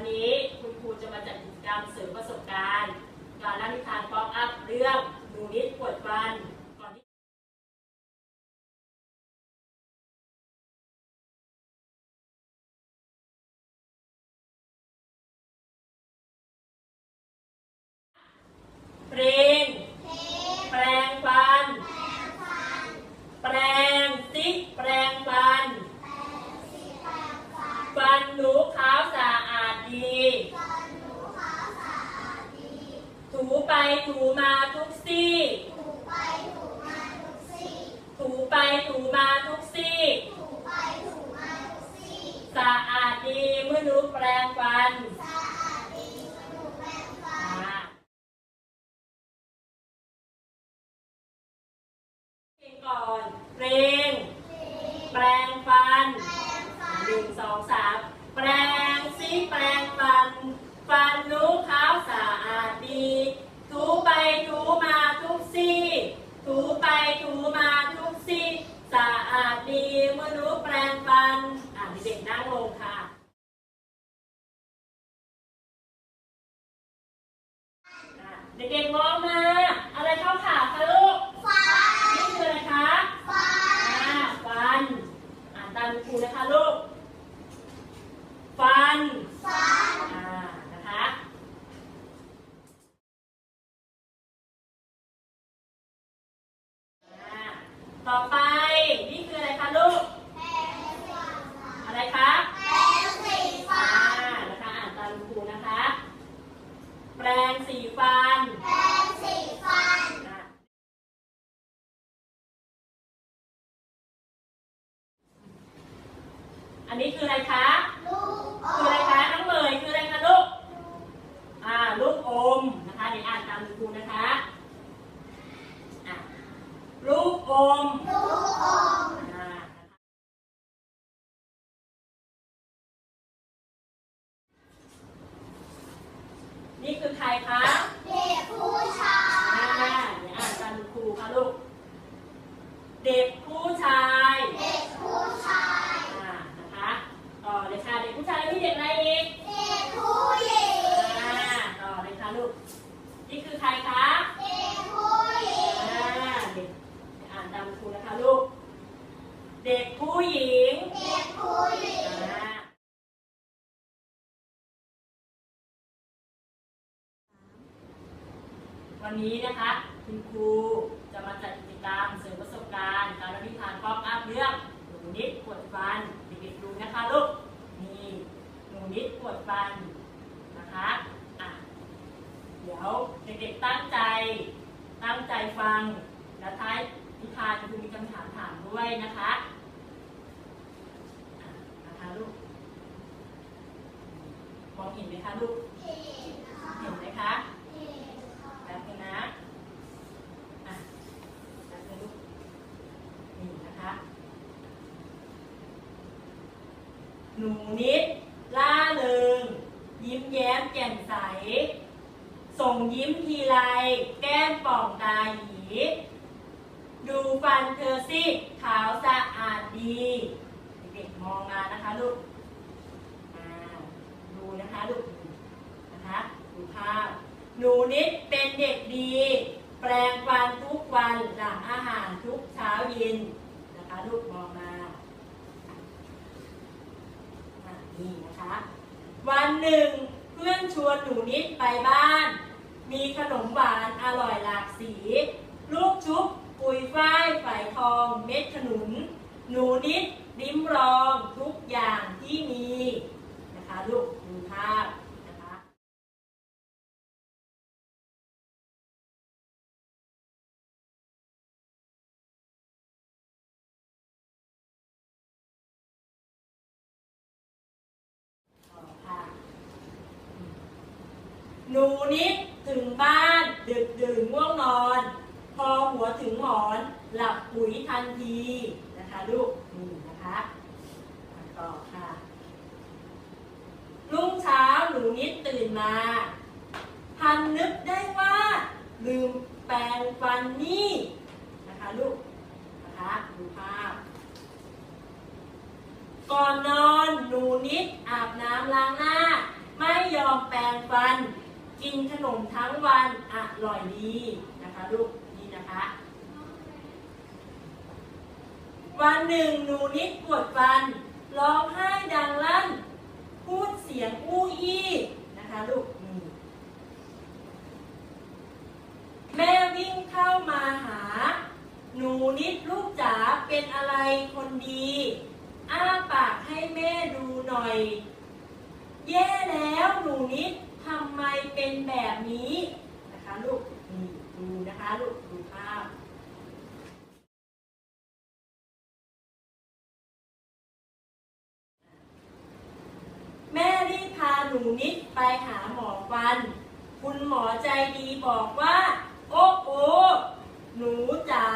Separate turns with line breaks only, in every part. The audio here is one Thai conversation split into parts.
วันนี้คุณครูจะมาจัดกิจกรรมเสริมประสบการณ์การเล่านิทานป๊อปอัพเรื่องหนูนิดปวดฟันก่อนที่เพลงแปรงฟันแปรงซิแปรงฟันฟันหนูขาวสะอาดดีถูไปถูมาทุกซี่ถูไปถูมาทุกซี่สะอาดดีเมื่อหนูแปรงฟันก่อนเพลงแปรงฟัน1 2 3แปรงซิแปรงฟันฟันหนูขาวสะอาดดีถูไปถูมาทุกซี่ถูไปถูมาทุกซี่สะอาดดีเมื่อหนูแปรงฟันเด็กๆนั่งลงค่ะเด็กๆมองมาอะไรเข้าขาคะลูกนี่คืออะไรคะฟันตามครูนะคะลูกฟันนะคะต่อไปนี่คืออะไรคะลูกอะไรคะนะคะตามครูนะคะแปรงสีฟันอันนี้คืออะไรคะคืออะไรคะน้องเมยคืออะไรคะลูกลูกอมนะคะเดี๋ยวอ่านตามครูนะคะลูกอมนี่คือใครคะเด็กผู้ชายเดี๋ยวอ่านตามครูค่ะลูกเด็กผู้ชายนะคะต่อเลยค่ะเด็กผู้ชายแล้วมีเด็กอะไรอีกเด็กผู้หญิงต่อเลยค่ะลูกนี่คือใครคะเด็กผู้หญิงเด็กอ่านตามครูนะคะลูกเด็กผู้หญิงวันนี้นะคะคุณครูจะมาจัดกิจกรรมเสริมประสบการณ์การเล่านิทานป๊อปอัพเรื่องหนูนิดปวดฟันเด็กๆดูนะคะลูกนี่หนูนิดปวดฟันนะคะเดี๋ยวเด็กๆตั้งใจฟังและท้ายนิทานคือมีคำถามถามด้วยนะคะลูกมองเห็นไหมคะลูกเห็นไหมคะแป๊บนึงนะแป๊บนึงลูกนี่นะคะหนูนิดล่าเริงยิ้มแย้มแจ่มใสส่งยิ้มทีไรแก้มป่องตาหยีดูฟันเธอสิขาวสะอาดดีเด็กๆมองมานะคะลูกดูนะคะลูกนะคะดูภาพหนูนิดเป็นเด็กดีแปรงฟันทุกวันหลังอาหารทุกเช้าเย็นนะคะลูกมองมานี่นะคะวันหนึ่งเพื่อนชวนหนูนิดไปบ้านมีขนมหวานอร่อยหลากสีลูกชุบปุยฝ้ายฝอยทองเม็ดขนุนหนูนิดลิ้มลองทุกอย่างที่มีนะคะลูกดูภาพนะคะหนูนิดถึงบ้านดึกดื่นง่วงนอนพอหัวถึงหมอนหลับปุ๋ยทันทีนะคะลูกนี่นะคะต่อค่ะรุ่งเช้าหนูนิดตื่นมาทันนึกได้ว่าลืมแปรงฟันนี่นะคะลูกนะคะดูภาพ ก่อนนอนหนูนิดอาบน้ำล้างหน้าไม่ ไม่ยอมแปรงฟันกินขนมทั้งวันอร่อยดีนะคะลูกนี่นะคะวันหนึ่งหนูนิดปวดฟันร้องไห้ดังลั่นพูดเสียงอู้อี้นะคะลูกแม่วิ่งเข้ามาหาหนูนิดลูกจ๋าเป็นอะไรคนดีอ้าปากให้แม่ดูหน่อยแย่แล้วหนูนิดทำไมเป็นแบบนี้นะคะลูกนี่ดูนะคะลูกดูภาพแม่รีบพาหนูนิดไปหาหมอฟันคุณหมอใจดีบอกว่าโอ้โอหนูจ๋า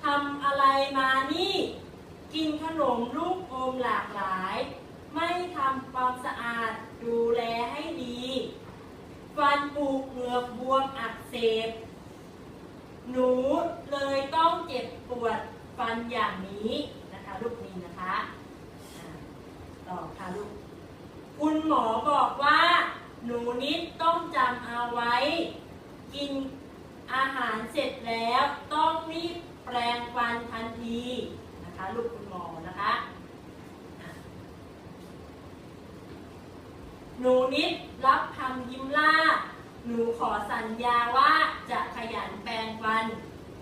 ทำอะไรมานี่กินขนมลูกอมหลากหลายไม่ทำความสะอาดดูแลให้ดีฟันปูเหงือกบวมอักเสบหนูเลยต้องเจ็บปวดฟันอย่างนี้นะคะลูกนี้นะคะต่อค่ะลูกคุณหมอบอกว่าหนูนิดต้องจำเอาไว้กินอาหารเสร็จแล้วต้องรีบแปรงฟันทันทีนะคะลูกคุณหมอนะคะหนูนิดรับคำยิ้มล่าหนูขอสัญญาว่าจะขยันแปรงฟัน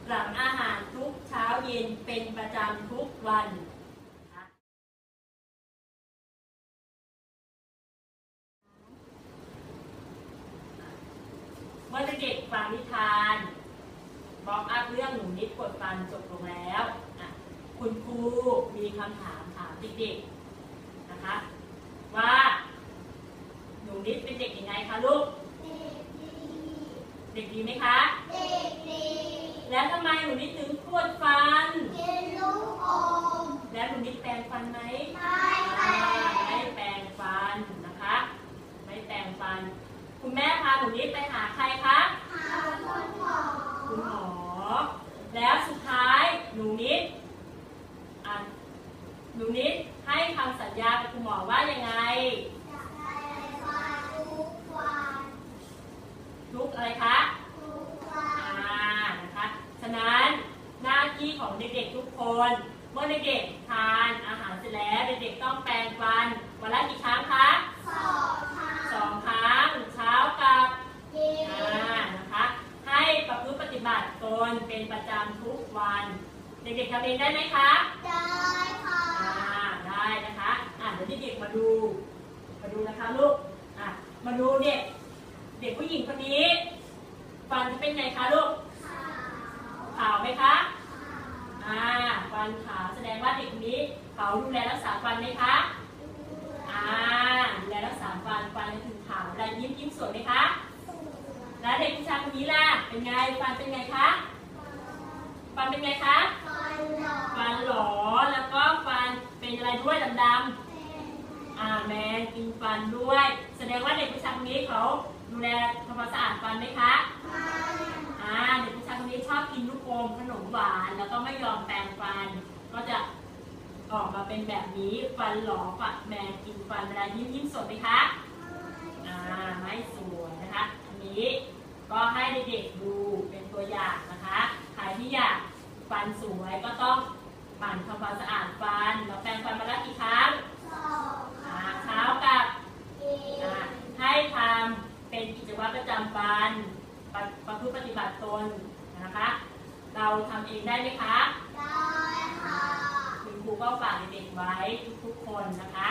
หลังอาหารทุกเช้าเย็นเป็นประจำทุกวันเมื่อเด็กๆฟังนิทานบอกอัพเรื่องหนูนิดปวดฟันจบลงแล้วคุณครูมีคำถามเด็กๆนะคะว่าหนูนิดเป็นเด็กยังไงคะลูกเด็กดีไหมคะเด็กดีแล้วทำไมหนูนิดถึงปวดฟันกินลูกอมแล้วหนูนิดแปรงฟันไหมไม่แปรงฟันนะคะไม่แปรงฟันคุณแม่พาหนูนิดไปหาใครคะหาคุณหมอแล้วสุดท้ายหนูนิดให้คำสัญญากับคุณหมอว่ายังไงจะแปรงฟันทุกวันทุกอะไรคะทุกวันนะคะฉะนั้นหน้าที่ของเด็กๆทุกคนเมื่อเด็กๆทานอาหารเสร็จแล้วเด็กๆต้องแปรงฟันวันละกี่ครั้งคะ2 ครั้งเช้ากับเย็นนะคะให้ประพฤติปฏิบัติตนเป็นประจำทุกวันเด็กๆทำเองได้ไหมคะได้ค่ะได้นะคะเดี๋ยวเด็กๆมาดูนะคะลูกมาดูเด็กผู้หญิงคนนี้ฟันจะเป็นไงคะลูกขาวไหมคะฟันขาวแสดงว่าเด็กคนนี้เขาดูแลรักษาฟันไหมคะดูแลรักษาฟันจะถึงขาวเวลายิ้มสวยไหมคะแล้วเด็กผู้ชายคนนี้ล่ะเป็นไงฟันเป็นไงคะฟันเป็นไงคะฟันหลอแล้วก็ฟันเป็นอะไรด้วยดำแมงกินฟันด้วยแสดงว่าเด็กผู้ชายคนนี้เขาดูแลทำความสะอาดฟันไหมคะเด็กผู้ชายคนนี้ชอบกินลูกอมขนมหวานแล้วก็ไม่ยอมแปรงฟันก็จะออกมาเป็นแบบนี้ฟันหลอฝักแมงกินฟันเวลายิ้มสดไหมคะไม่สวยนะคะอันนี้ก็ให้เด็กๆดูเป็นตัวอย่างนะคะใครที่อยากฟันสวยก็ต้องหมั่นทำความสะอาดฟันแล้วแปรงฟันมาละกี่ครั้งเช้ากับให้ทำเป็นกิจวัตรประจำวันประพฤติปฏิบัติตนนะคะเราทำเองได้ไหมคะได้ค่ะคุณครูก็ฝากเด็กๆไว้ทุกๆคนนะคะ